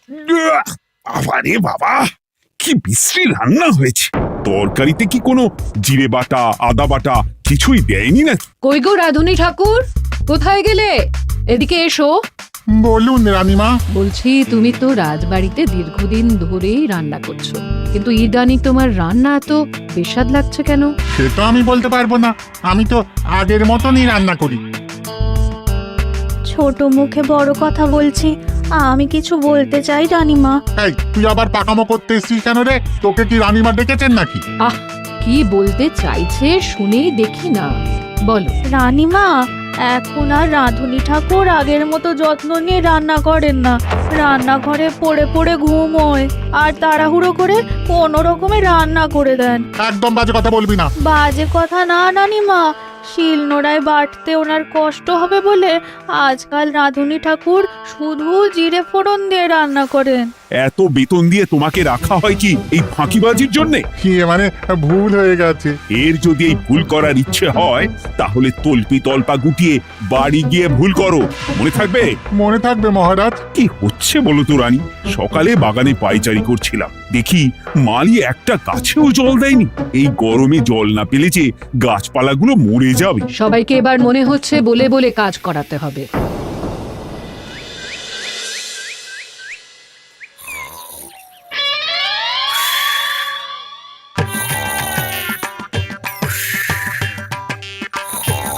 আরে বাবা, কি বিশ্রী রান্না হয়েছে। তরকারিতে কি কোনো জিরে বাটা, আদা বাটা কিছুই দেয়নি নাকি? কই গো রাধুনী ঠাকুর, কোথায় গেলে? এদিকে এসো। বলুন রানীমা। বলছি, তুমি তো রাজবাড়িতে দীর্ঘদিন ধরেই রান্না করছো, কিন্তু ইদানিং তোমার রান্না এত বেস্বাদ লাগছে কেন? সে তো আমি বলতে পারবো না, আমি তো আগের মতনই রান্না করি। ছোট মুখে বড় কথা বলছি, আমি কিছু বলতে চাই রানীমা। এই, তুই আবার পাকামো করতে এসছিস কেন রে? তোকে কি রানীমা ডেকেছেন নাকি? আহ, কি বলতে চাইছে শুনেই দেখি না, বলো। রানীমা, এখন আর রাঁধুনি ঠাকুর আগের মতো যত্ন নিয়ে রান্না করেন না। রান্নাঘরে পড়ে পড়ে ঘুমোয় আর তাড়াহুড়ো করে কোনো রকমে রান্না করে দেন। একদম বাজে কথা বলবি না। বাজে কথা না রানীমা, শিলনোড়ায় বাটতে ওনার কষ্ট হবে বলে আজকাল রাঁধুনি ঠাকুর শুধু জিরে ফোড়ন দিয়ে রান্না করেন। এত বেতন দিয়ে তোমাকে রাখা হয় কি এই ফাঁকিবাজির জন্যে? কি মানে, ভুল হয়ে গেছে। এর যদি এই ভুল করার ইচ্ছে হয় তাহলে তল্পি তল্পা গুটিয়ে বাড়ি গিয়ে ভুল করো, মনে থাকবে? মনে থাকবে মহারাজ। কি হচ্ছে বলো তো রানী? সকালে বাগানে পায়চারি করছিলাম, দেখি মালি একটা গাছেও জল দেয়নি। এই গরমে জল না পেলে যে গাছপালাগুলো মরে যাবে। সবাইকে এবার মনে হচ্ছে বলে বলে কাজ করাতে হবে।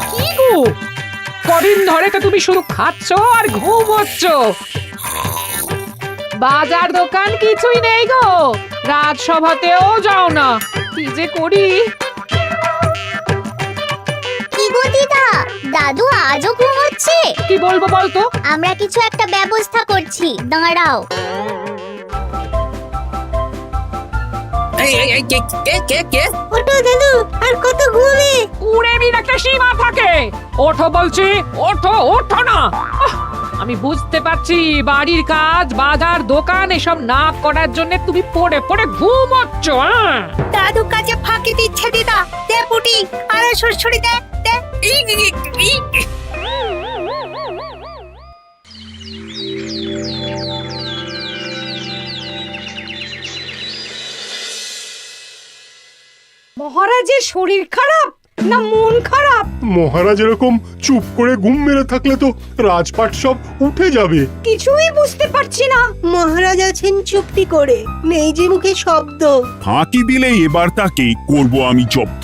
কি গো, কদিন ধরে তো তুমি শুধু খাচ্ছ আর ঘুমোচ্ছ। বাজার দোকান কিছুই নেই গো, রাজসভাতেও যাও না। কি যে করি। কি গো দিদা, দাদু আজও ঘুমোচ্ছে? কি বলবো বলতো? আমরা কিছু একটা ব্যবস্থা করছি, দাঁড়াও। ওঠো দাদু, আর কত ঘুমে? কুড়েমির একটা সীমা থাকে। ওঠো বলছি, ওঠো, ওঠো না। আমি বুঝতে পারছি বাড়ির কাজ, বাজার দোকান এসব না করার জন্য তুমি পড়ে পড়ে ঘুমোচ্ছ। দাদু কাজে ফাঁকি দিচ্ছে দিদা। দে পুটি, আর সরসরি দে দে। মহারাজের শরীর খারাপ না মন খারাপ? মহারাজ এরকম চুপ করে ঘুম মেরে থাকলে তো রাজপাট সব উঠে যাবে। কিছুই বুঝতে পারছি না। মহারাজ আছেন চুপটি করে, নেই যে মুখে শব্দ। ফাঁকি দিলে এবার তাকে করব আমি জব্দ।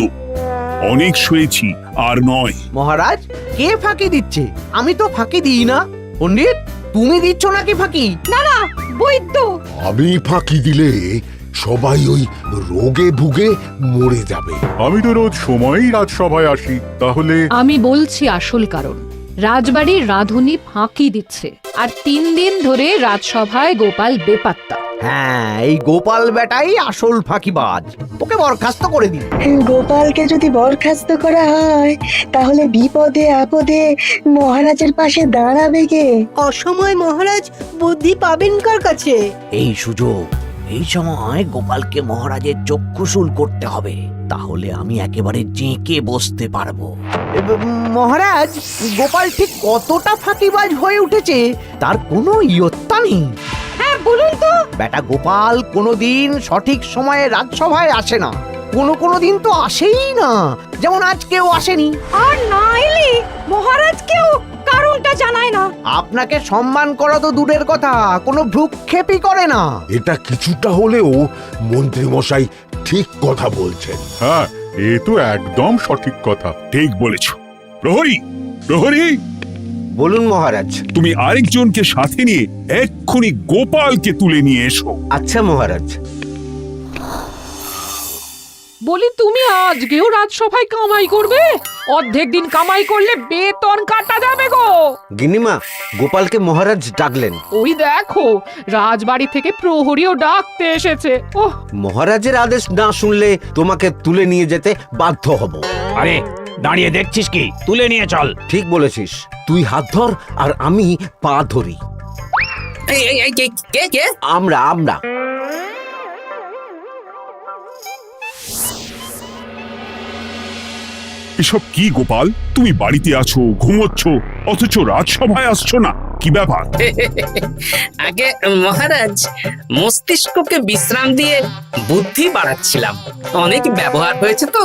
অনেক শুয়েছি, আর নয়। মহারাজ, কে ফাঁকি দিচ্ছে? আমি তো ফাঁকি দিই না। পণ্ডিত, তুমি দিচ্ছ নাকি ফাঁকি? না না, বৈদ্য। আমি ফাঁকি দিলে সবাই ওই রোগে ভুগে মরে যাবে। আমি তো রোজ সময়ই রাজসভায় আসি, তাহলে আমি বলছি আসল কারণ। রাজবাড়ির রাঁধুনি ফাঁকি দিচ্ছে, আর 3 দিন ধরে রাজসভায় গোপাল বেপাত্তা। হ্যাঁ, এই গোপাল বেটাই আসল ফাঁকিবাজ। ওকে বরখাস্ত করে দিন। গোপালকে যদি বরখাস্ত করা হয় তাহলে বিপদে আপদে মহারাজের পাশে দাঁড়াবে কে? অসময় মহারাজ বুদ্ধি পাবেন কার কাছে? এই সুযোগ, এই সময় গোপালকে মহারাজের চক্ষুশূল করতে হবে, তাহলে আমি একেবারে জেঁকে বসতে পারবো। মহারাজ, গোপাল ঠিক কতটা ফাঁকিবাজ হয়ে উঠেছে তার কোনো ইয়ত্তা নেই। হ্যাঁ, বলুন তো। বেটা গোপাল কোনোদিন সঠিক সময়ে রাজসভায় আসে না, কোনো দিন তো আসেই না, যেমন আজকেও আসেনি। আর না এলে মহারাজকেও কারণটা জানায় না। আপনাকে সম্মান করা তো দূরের কথা, কোনো ভ্রুক্ষেপই করে না। এটা কিছুটা হলেও মন্ত্রী মশাই ঠিক কথা বলছেন। হ্যাঁ, এ তো একদম সঠিক কথা। ঠিক বলেছ। প্রহরী, প্রহরী, বলুন মহারাজ। তুমি আরেকজনকে সাথে নিয়ে এক্ষুনি গোপালকে তুলে নিয়ে এসো। আচ্ছা মহারাজ। বলি, তুমি আজকেও রাজসভায় কামাই করবে? অর্ধেক দিন কামাই করলে বেতন কাটা যাবে গো। গিন্নিমা, গোপালকে মহারাজ ডাকলেন। ওই দেখো, রাজবাড়ি থেকে প্রহরীও ডাকতে এসেছে। ওহ, মহারাজের আদেশ না শুনলে তোমাকে তুলে নিয়ে যেতে বাধ্য হব। আরে দাঁড়িয়ে দেখছিস কি? তুলে নিয়ে চল। ঠিক বলেছিস, তুই হাত ধর আর আমি পা ধরি। আমরা এসব কি গোপাল? তুমি বাড়িতে আছো, ঘুমোচ্ছ, অথচ রাজসভায় আসছো না, কি ব্যাপার? আগে মহারাজ, মস্তিষ্ককে বিশ্রাম দিয়ে বুদ্ধি বাড়াচ্ছিলাম। অনেক ব্যবহার হয়েছে তো,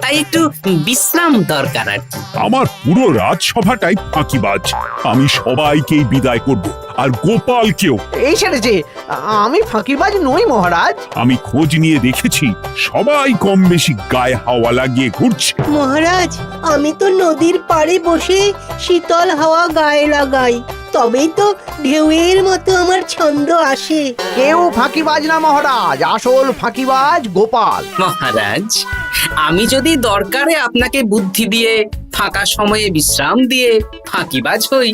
তাই একটু বিশ্রাম দরকার আর কি। আমার পুরো রাজসভাটাই ফাঁকিবাজ। আমি সবাইকেই বিদায় করব, আর গোপালকেও। এই সেরেছে, আমি ফাঁকিবাজ নই মহারাজ। আমি খোঁজ নিয়ে দেখেছি, সবাই কম বেশি গায়ে হাওয়া লাগিয়ে ঘুরছে। মহারাজ, আমি তো নদীর পাড়ে বসে শীতল হাওয়া গায়ে লাগাই, তবেই তো ঢেউয়ের মতো আমার ছন্দ আসে। কেউ ফাঁকিবাজ না মহারাজ, আসল ফাঁকিবাজ গোপাল। মহারাজ, আমি যদি দরকারে আপনাকে বুদ্ধি দিয়ে, ফাঁকা সময়ে বিশ্রাম দিয়ে ফাঁকিবাজ হই,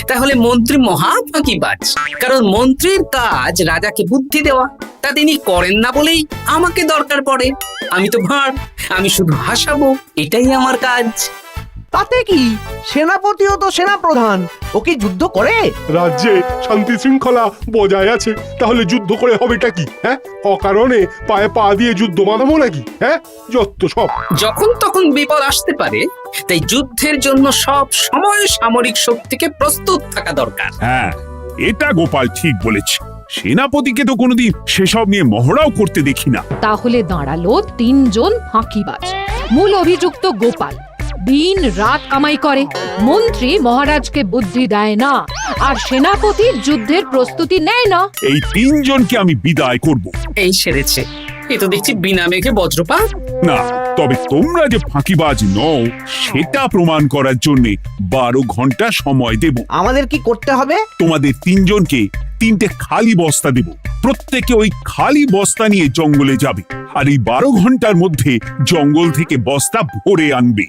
তাহলে মন্ত্রী মহা ফাঁকিবাজ। কারণ মন্ত্রীর কাজ রাজাকে বুদ্ধি দেওয়া, তা তিনি করেন না বলেই আমাকে দরকার পড়ে। আমি তো ভাঁড়, আমি শুধু হাসাবো, এটাই আমার কাজ। তাতে কি, সেনাপতিও তো সেনাপ্রধান, ও কি যুদ্ধ করে? রাজ্যে শান্তি শৃঙ্খলা বজায় আছে, তাহলে যুদ্ধ করে হবেটা কি? হ্যাঁ, অকারণে পায়ে পা দিয়ে যুদ্ধ বাঁধাবো নাকি? হ্যাঁ, যত সব। যখন তখন বিপদ আসতে পারে, তাই যুদ্ধের জন্য সব সময় সামরিক শক্তিকে প্রস্তুত থাকা দরকার। হ্যাঁ, এটা গোপাল ঠিক বলেছে। সেনাপতিকে তো কোনোদিন সেসব নিয়ে মহড়াও করতে দেখি না। তাহলে দাঁড়ালো 3 জন ফাঁকিবাজ। মূল অভিযুক্ত গোপাল দিন রাত কামাই করে, মন্ত্রী মহারাজকে বুদ্ধি দেয় না, আর সেনাপতি যুদ্ধের প্রস্তুতি নেয় না। এই 3 জনকে আমি বিদায় করব। এই সেরেছে, এ তো দেখছি বিনা মেঘে বজ্রপাত। না, তবে তোমরা যে ফাঁকিবাজ নও সেটা প্রমাণ করার জন্য 12 ঘন্টা সময় দেব। আমাদের কি করতে হবে? তোমাদের 3 জনকে 3টে খালি বস্তা দেব। প্রত্যেকে ওই খালি বস্তা নিয়ে জঙ্গলে যাবে, আর এই 12 ঘন্টার মধ্যে জঙ্গল থেকে বস্তা ভরে আনবে।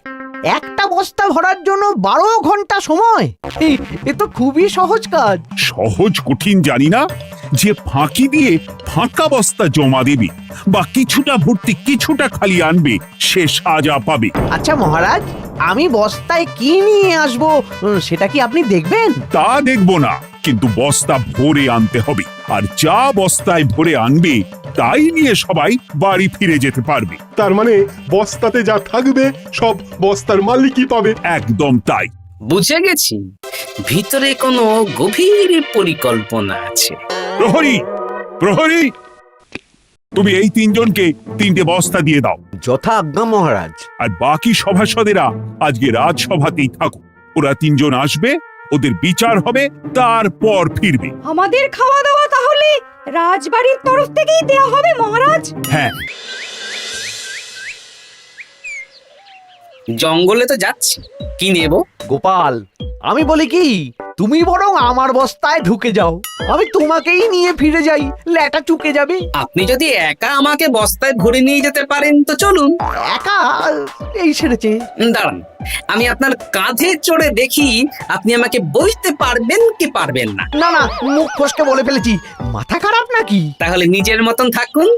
একটা বস্তা ভরার জন্য 12 ঘন্টা সময়? এ তো খুবই সহজ কাজ। সহজ কঠিন জানি না, যে ফাঁকি দিয়ে ফাঁকা বস্তা জমা দেবে বা কিছুটা ভর্তি কিছুটা খালি আনবে, সে সাজা পাবে। আচ্ছা মহারাজ, আমি বস্তায় কি নিয়ে আসবো সেটা কি আপনি দেখবেন? তা দেখব না, কিন্তু বস্তা ভরে আনতে হবে। আর যা বস্তায় ভরে আনবে তাই নিয়ে সবাই বাড়ি ফিরে যেতে পারবে। তার মানে বস্তাতে যা থাকবে সব বস্তার মালিকই পাবে। একদম তাই। বুঝে গেছি, ভিতরে কোনো গভীর পরিকল্পনা আছে। প্রহরী, প্রহরী, তুমি এই 3 জনকে 3টে বস্তা দিয়ে দাও। যথা আজ্ঞা মহারাজ। আর বাকি সভাসদেরা আজকে রাজসভাতেই থাকুক। ওরা 3 জন আসবে, ওদের বিচার হবে, তারপর ফিরবে। আমাদের খাওয়া দাওয়া তাহলে রাজবাড়ির তরফ থেকেই দেয়া হবে মহারাজ? হ্যাঁ। জঙ্গলে তো যাচ্ছি, কি নেব? গোপাল, আমি বলি কি, তুমি বরং আমার বস্তায় ঢুকে যাও, আমি তোমাকেই নিয়ে ফিরে যাই, ল্যাটা চুকে যাবে। আপনি যদি একা আমাকে বস্তায় ভরে নিয়ে যেতে পারেন তো চলুন। একা? এই সেরেছে। দাঁড়ান, আমি আপনার কাঁধে চড়ে দেখি আপনি আমাকে বইতে পারবেন কি পারবেন না। না না, মুখ ফসকে বলে ফেলেছি, মাথা খারাপ নাকি? তাহলে নিজের মতন থাকুন।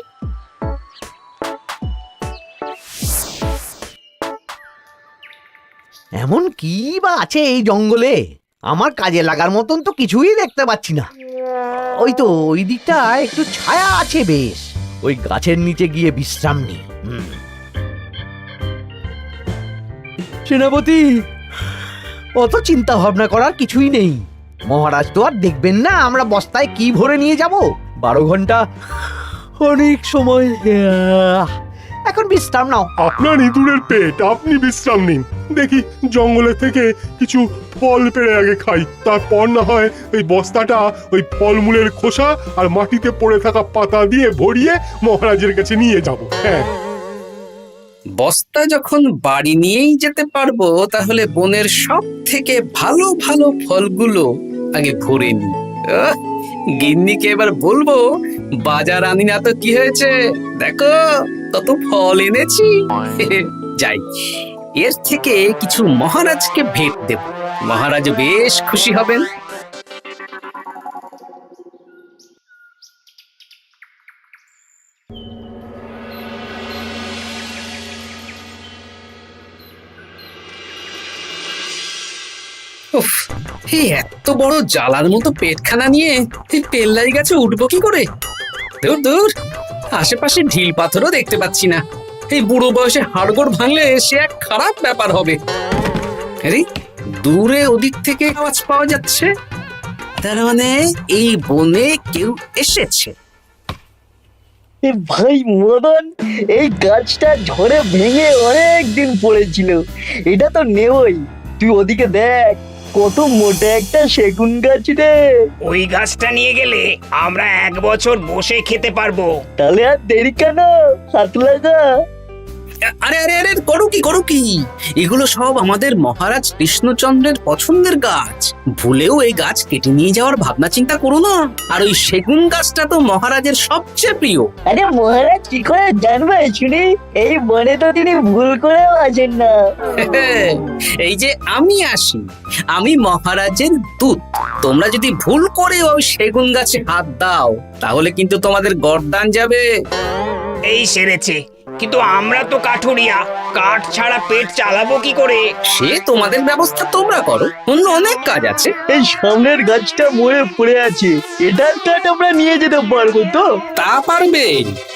এমন কি বা আছে এই জঙ্গলে? আমার কাজে লাগার মতন তো কিছুই দেখতে পাচ্ছি না। ওই তো ওই দিকটা একটু ছায়া আছে বেশ, ওই গাছের নিচে গিয়ে বিশ্রাম নি। সেনাপতি, অত চিন্তা ভাবনা করার কিছুই নেই। মহারাজ তো আর দেখবেন না আমরা বস্তায় কি ভরে নিয়ে যাব। 12 ঘন্টা অনেক সময়। এখন বিশ্রাম নাও। আপনার ইঁদুরের পেট, আপনি বিশ্রাম নিন। দেখি জঙ্গলে থেকে কিছু ফল পেড়ে আগে খাই, তারপর না হয় ওই বস্তাটা ওই ফলমূলের খোসা আর মাটিতে পড়ে থাকা পাতা দিয়ে ভরিয়ে মহারাজের কাছে নিয়ে যাব। হ্যাঁ, বস্তা যখন বাড়ি নিয়েই যেতে পারবো, তাহলে বনের সব থেকে ভালো ভালো ফলগুলো আগে ভরে নি। গিন্নিকে এবার বলবো, বাজার আনি না তো কি হয়েছে, দেখো কত ফল এনেছি। যাই, এর থেকে কিছু মহারাজকে ভেট দেব, মহারাজ বেশ খুশি হবেন। উফ, এই এত বড় জ্বালার মতো পেটখানা নিয়ে এই পেল্লাই গাছে উঠবো কি করে? দূর দূর, আশেপাশে ঢিল পাথরও দেখতে পাচ্ছি না। এই বুড়ো বয়সে হাড়গোড় ভাঙলে সে এক খারাপ ব্যাপার হবে। আরে দূরে ওদিক থেকে আওয়াজ পাওয়া যাচ্ছে, তার মানে এই বনে কেউ এসেছে। ভাই মদন, এই গাছটা ঝড়ে ভেঙে অনেক দিন পড়েছিল, এটা তো নেবই। তুই ওদিকে দেখ, কত মোটা একটা সেগুন গাছ রে। ওই গাছটা নিয়ে গেলে আমরা 1 বছর বসে খেতে পারবো। তাহলে আর দেরি কেন, হাত লাগা। আরে আরে আরে করো কি, এগুলো সব আমাদের মহারাজ কৃষ্ণচন্দ্রের পছন্দের গাছ। ভুলেও এই গাছ কেটে নিয়ে যাওয়ার ভাবনা চিন্তা করো না। আর ওই সেগুন গাছটা তো মহারাজের সবচেয়ে প্রিয়। আরে মহারাজ কি করে জানবে শুনি, এই বনে তো তিনি ভুল করেও আসেন না। এই যে আমি আসি, আমি মহারাজের দূত। তোমরা যদি ভুল করে ওই সেগুন গাছে হাত দাও, তাহলে কিন্তু তোমাদের গর্দান যাবে। এই সেরেছে, কিন্তু আমরা তো কাঠুরিয়া, কাঠ ছাড়া পেট চালাবো কি করে? সে তোমাদের ব্যবস্থা তোমরা করো, অন্য অনেক কাজ আছে। এই সামনের গাছটা মরে পড়ে আছে, এটার কাঠ আমরা নিয়ে যেতে পারবো তো? তা পারবে,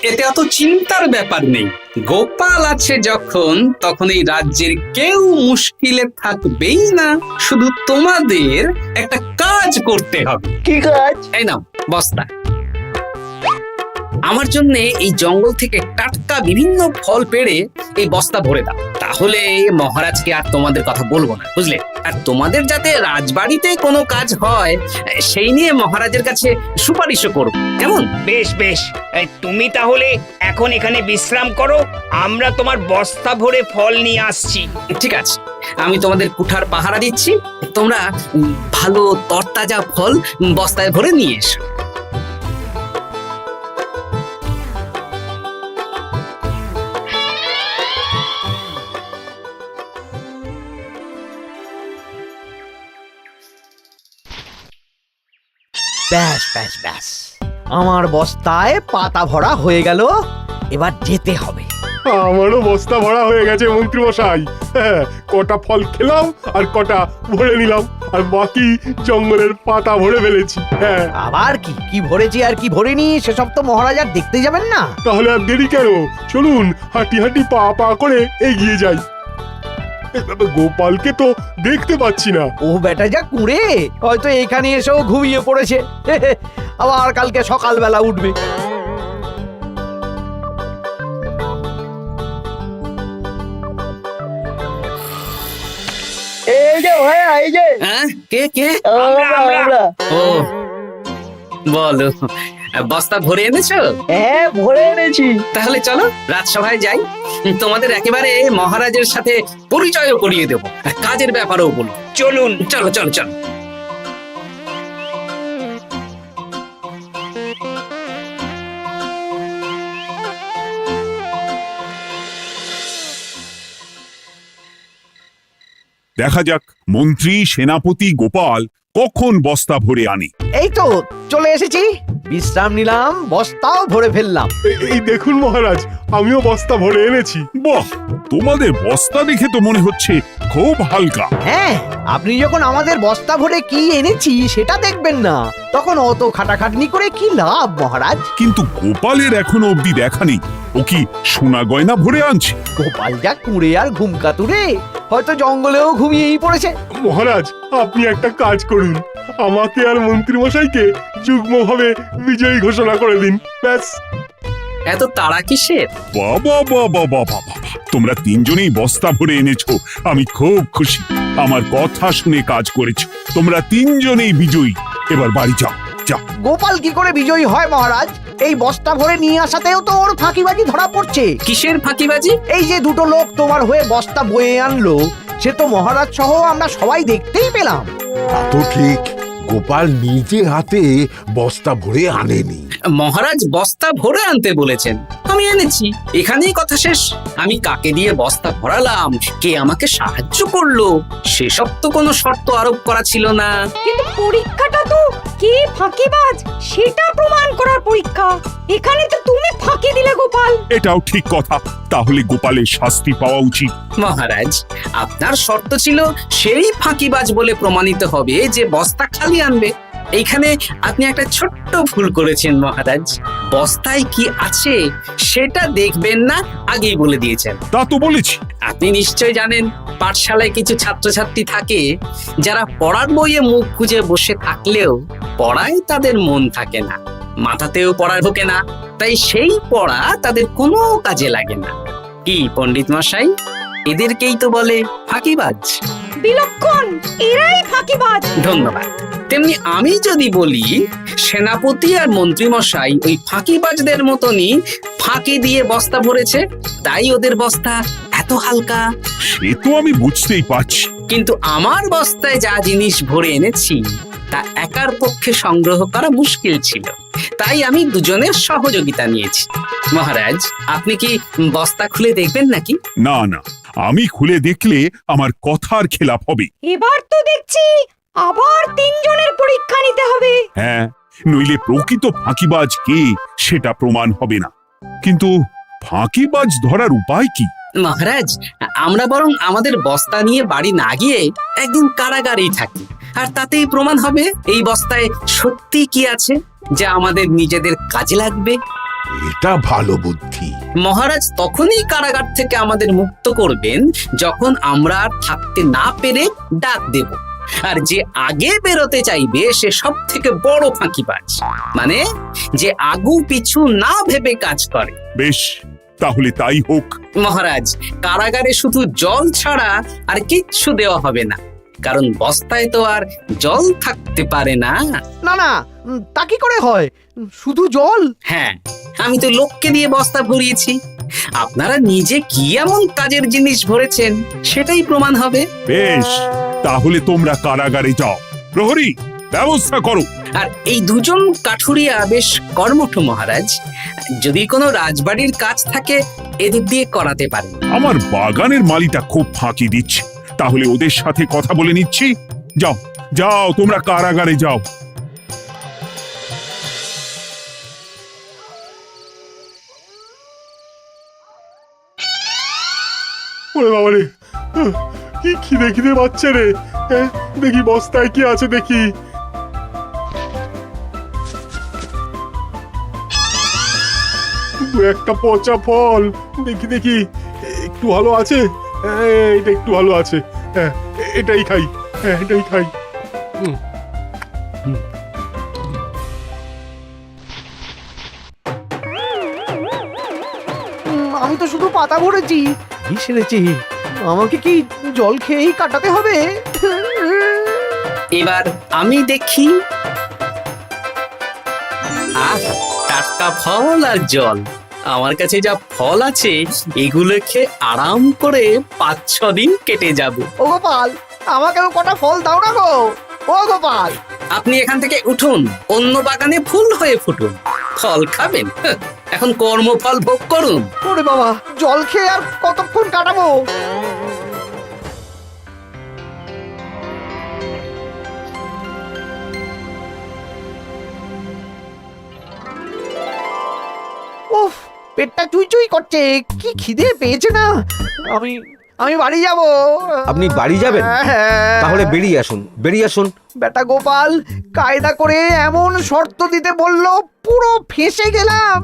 এতে অত চিন্তার ব্যাপার নেই। গোপাল আছে যখন, তখন এই রাজ্যের কেউ মুশকিলে থাকবেই না। শুধু তোমাদের একটা কাজ করতে হবে। কি কাজ? এই নাও বস্তা। আমার জন্য এই জঙ্গল থেকে টাটকা বিভিন্ন ফল পেড়ে এই বস্তা ভরে দাও, তাহলে মহারাজকে আর তোমাদের কথা বলবো না, বুঝলে? আর তোমাদের যাতে রাজবাড়িতে কোনো কাজ হয় সেই নিয়ে মহারাজের কাছে সুপারিশও করো, কেমন? বেশ বেশ, তুমি তাহলে এখন এখানে বিশ্রাম করো, আমরা তোমার বস্তা ভরে ফল নিয়ে আসছি। ঠিক আছে, আমি তোমাদের কুঠার পাহারা দিচ্ছি, তোমরা ভালো তরতাজা ফল বস্তায় ভরে নিয়ে এসো। ব্যাস ব্যাস ব্যাস, আমার বস্তায় পাতা ভরা হয়ে গেল, এবার যেতে হবে। আমারও বস্তা ভরা হয়ে গেছে মন্ত্রী মশাই। হ্যাঁ, কটা ফল খেলাম আর কটা ভরে নিলাম, আর বাকি জঙ্গলের পাতা ভরে ফেলেছি। হ্যাঁ, আবার কি কি ভরেছি আর কি ভরিনি সেসব তো মহারাজ আর দেখতে যাবেন না। তাহলে আর দেরি কেন, চলুন হাঁটি হাঁটি পা পা করে এগিয়ে যাই। গোপালকে তো দেখতে পাচ্ছি না। ও বেটা যা কুঁড়ে, হয়তো এখানে এসেও ঘুমিয়ে পড়েছে। আবার কালকে সকালবেলা উঠবে। এই যে ভাইয়া, এই যে হ্যাঁ, কে কে? আমরা। ও বলো, বস্তা ভরে এনেছো? হ্যাঁ, ভরে এনেছি। তাহলে চলো রাজসভায় যাই, তোমাদের একেবারে মহারাজের সাথে পরিচয়ও করিয়ে দেবো, আর কাজের ব্যাপারেও বলবো। চলুন। চলো চলো চলো। দেখা যাক মন্ত্রী সেনাপতি গোপাল কখন বস্তা ভরে আনে। এই তো চলে এসেছি, বিশ্রাম নিলাম, বস্তাও ভরে ফেললাম। এই দেখুন মহারাজ, আমিও বস্তা ভরে এনেছি। বাহ, তোমাদের বস্তা দেখে তো মনে হচ্ছে খুব হালকা। হ্যাঁ, আপনি যখন আমাদের বস্তা ভরে কি এনেছি সেটা দেখবেন না, তখন অত খাটাখাটনি করে কি লাভ মহারাজ? কিন্তু গোপালের এখনো অব্দি দেখা নেই, ও কি সোনা গয়না ভরে আনছে? গোপাল যা কুঁড়ে আর ঘুমকাতুরে, হয়তো জঙ্গলেও ঘুমিয়েই পড়েছে। মহারাজ, আপনি একটা কাজ করুন, আমাকে আর মন্ত্রী মশাইকে যুগ্মভাবে বিজয়ী ঘোষণা করে দিন, ব্যাস। এত তাড়া কিসের? বাবা বাবা বাবা বাবা, তোমরা তিনজনেই বস্তা ভরে এনেছো, আমি খুব খুশি। আমার কথা শুনে কাজ করেছো, তোমরা তিনজনেই বিজয়ী। এবার বাড়ি যাও, যাও। গোপাল কি করে বিজয়ী হয় মহারাজ? এই বস্তা ভরে নিয়ে আসাতেও তো ওর ফাঁকিবাজি ধরা পড়ছে। কিসের ফাঁকিবাজি? এই যে দুটো লোক তোমার হয়ে বস্তা বয়ে আনলো, সে তো মহারাজ সহ আমরা সবাই দেখতেই পেলাম। তা তো ঠিক, গোপাল নিজে হাতে বস্তা ভরে আনেনি। মহারাজ বস্তা ভরে আনতে বলেছেন, আমি এনেছি, এখানেই কথা শেষ। আমি কাকে দিয়ে বস্তা ভরালাম, কে আমাকে সাহায্য করলো, সেসব তো কোনো শর্ত আরোপ করা ছিল না। কিন্তু পরীক্ষাটা তো কে ফাঁকিবাজ সেটা প্রমাণ করার পরীক্ষা। এখানে তো তুমি ফাঁকি দিলে গোপাল। এটাও ঠিক কথা, তাহলে গোপালের শাস্তি পাওয়া উচিত। মহারাজ, আপনার শর্ত ছিল সেই ফাঁকিবাজ বলে প্রমাণিত হবে যে বস্তা খালি আনবে। এইখানে আপনি একটা ছোট্ট ভুল করেছেন মহারাজ। বস্তায় কি আছে সেটা দেখবেন না, আগেই বলে দিয়েছেন। তা তো বলেছি। আপনি নিশ্চয় জানেন পাঠশালায় কিছু ছাত্রছাত্রী থাকে যারা পড়ার বইয়ে মুখ গুজে বসে থাকলেও পড়ায় তাদের মন থাকে না, মাথাতেও পড়া ঢোকে না, তাই সেই পড়া তাদের কোনো কাজে লাগে না। কি পণ্ডিত মশাই, এদেরকেই তো বলে ফাঁকিবাজ। বিলক্ষণ, এরাই ফাঁকিবাজ। ধন্যবাদ। তেমনি আমি যদি বলি সেনাপতি আর মন্ত্রী মশাই ওই ফাঁকিবাজদের মতনই ফাঁকি দিয়ে বস্তা ভরেছে, তাই ওদের বস্তা এত হালকা। সে তো আমি বুঝতেই পারছি। কিন্তু আমার বস্তায় যা জিনিস ভরে এনেছি তা একার পক্ষে সংগ্রহ করা মুশকিল ছিল, তাই আমি দুজনের সহযোগিতা নিয়েছি। মহারাজ, আপনি কি বস্তা খুলে দেখবেন নাকি? না না, আমি খুলে দেখলে আমার কথার খেলাপ হবে। এবার তো দেখছি আবার তিনজনের পরীক্ষা নিতে হবে। হ্যাঁ, নইলে প্রকৃত ফাঁকিবাজ কে সেটা প্রমাণ হবে না। কিন্তু ফাঁকিবাজ ধরার উপায় কি? মহারাজ, আমরা বরং আমাদের বস্তা নিয়ে বাড়ি না গিয়ে একদিন কারাগারেই থাকি, আর তাতেই প্রমাণ হবে এই বস্তায় সত্যি কি আছে যা আমাদের নিজেদের কাজে লাগবে। এটা ভালো বুদ্ধি। মহারাজ তখনই কারাগার থেকে আমাদের মুক্ত করবেন যখন আমরা আর থাকতে না পেরে ডাক দেব, আর যে আগে বেরোতে চাইবে সে সব থেকে বড় ফাঁকিবাজ, মানে যে আগু পিছু না ভেবে কাজ করে। বেশ, তাহলে তাই হোক। মহারাজ, কারাগারে শুধু জল ছাড়া আর কিচ্ছু দেওয়া হবে না, কারণ বস্তায় তো আর জল থাকতে পারে না। না না, তা কি করে হয়? শুধু জল? হ্যাঁ, আমি তো লোককে দিয়ে বস্তা ভরিয়েছি। আপনারা নিজে কি এমন কাজের জিনিস ভরেছেন সেটাই প্রমাণ হবে। বেশ, তাহলে তোমরা কারাগারে যাও। প্রহরী, ব্যবস্থা করো। আর এই দুজন কাঠুরিয়া বেশ কর্মঠ মহারাজ, যদি কোনো রাজবাড়ির কাজ থাকে এদের দিয়ে করাতে পারেন। আমার বাগানের মালিটা খুব ফাঁকি দিচ্ছে, তাহলে ওদের সাথে কথা বলে নিচ্ছি। যাও যাও, তোমরা কারাগারে যাও। ওরে বাবারে, কি খিদে খিদে পাচ্ছে রে। হ্যাঁ, দেখি বস্তায় কি আছে দেখি। দু একটা পচা ফল, দেখি দেখি একটু ভালো আছে। এটা একটু ভালো আছে। হ্যাঁ, এটাই খাই। হ্যাঁ, এটাই খাই। আমি তো শুধু পাতা ভরেছি, কি সেরেছি? আমাকে কি জল খেয়েই কাটাতে হবে? এবার আমি দেখি। আহ, টাটকা ফল আর জল। আমার কাছে যা ফল আছে এগুলো খেয়ে আরাম করে 5-6 দিন কেটে যাবে। ও গোপাল, আমাকেও কটা ফল দাও না গো। ও গোপাল, আপনি এখান থেকে উঠুন, অন্য বাগানে ফুল হয়ে ফুটুন। ফল খাবেন? এখন কর্মফল ভোগ করুন। ওরে বাবা, জল খেয়ে আর কতক্ষণ কাটাবো? উফ, পেটটা চুই করছে, কি খিদে পেয়েছে না। আমি আমি বাড়ি যাব। আপনি বাড়ি যাবেন? হ্যাঁ। তাহলে বেরিয়ে আসুন, বেরিয়ে আসুন। বেটা গোপাল কায়দা করে এমন শর্ত দিতে বললো, পুরো ফেঁসে গেলাম।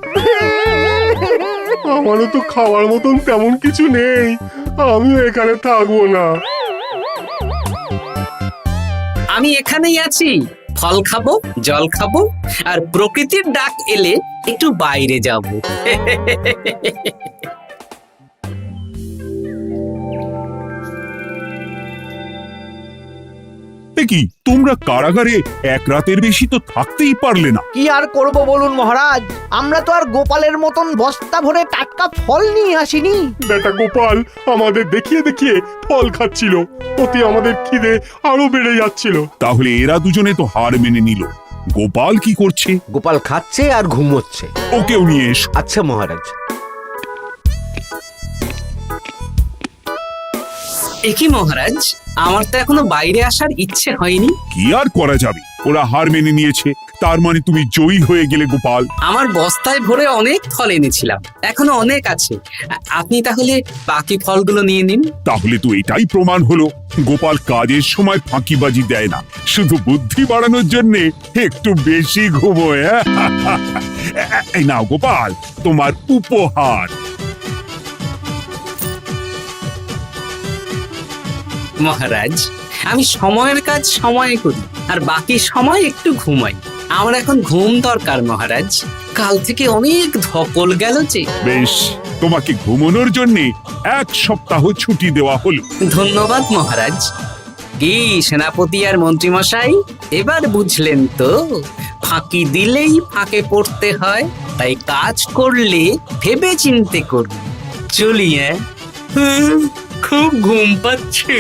আমারও তো খাওয়ার মতন তেমন কিছু নেই, আমিও এখানে থাকবো না। আমি এখানেই আছি, ফল খাবো, জল খাবো, আর প্রকৃতির ডাক এলে একটু বাইরে যাব। কি তোমরা কারাগারে এক রাতের বেশি তো থাকতেই পারলে না? কি আর করব বলুন মহারাজ, আমরা তো আর গোপালের মতন বস্তা ভরে টাটকা ফল নিয়ে আসিনি। বেটা গোপাল আমাদের দেখিয়ে দেখিয়ে ফল খাচ্ছিল, ওতে আমাদের খিদে আরো বেড়ে যাচ্ছিল। তাহলে এরা দুজনে তো হার মেনে নিল। গোপাল কি করছে? গোপাল খাচ্ছে আর ঘুমোচ্ছে। ওকেও নিয়ে এসো। আচ্ছা মহারাজ। একই মহারাজ, আমার তো এখনো বাইরে আসার ইচ্ছে হয়নি। কি আর করা যাবে, ওরা হার মেনে নিয়েছে, তার মানে তুমি জয়ী হয়ে গেলে গোপাল। আমার বস্তায় ভরে অনেক ফল এনেছিলাম, এখনো অনেক আছে। আপনি তাহলে বাকি ফলগুলো নিয়ে নিন। তাহলে তো এটাই প্রমাণ হলো গোপাল কাজের সময় ফাঁকিবাজি দেয় না, শুধু বুদ্ধি বাড়ানোর জন্য একটু বেশি ঘুমোয়। এই নাও গোপাল, তোমার উপহার। মহারাজ, আমি সময়ের কাজ সময়ে করি আর বাকি সময় একটু ঘুমাই। আমার এখন ঘুম দরকার মহারাজ, কাল থেকে অনেক ধকল গেল যে। বেশ, তোমাকে ঘুমানোর জন্য 1 সপ্তাহ ছুটি দেওয়া হলো। ধন্যবাদ মহারাজ। কি সেনাপতি আর মন্ত্রীমশাই, এবার বুঝলেন তো ফাঁকি দিলেই ফাঁকে পড়তে হয়, তাই কাজ করলে ভেবে চিন্তে করুন। চলি, খুব ঘুম পাচ্ছে।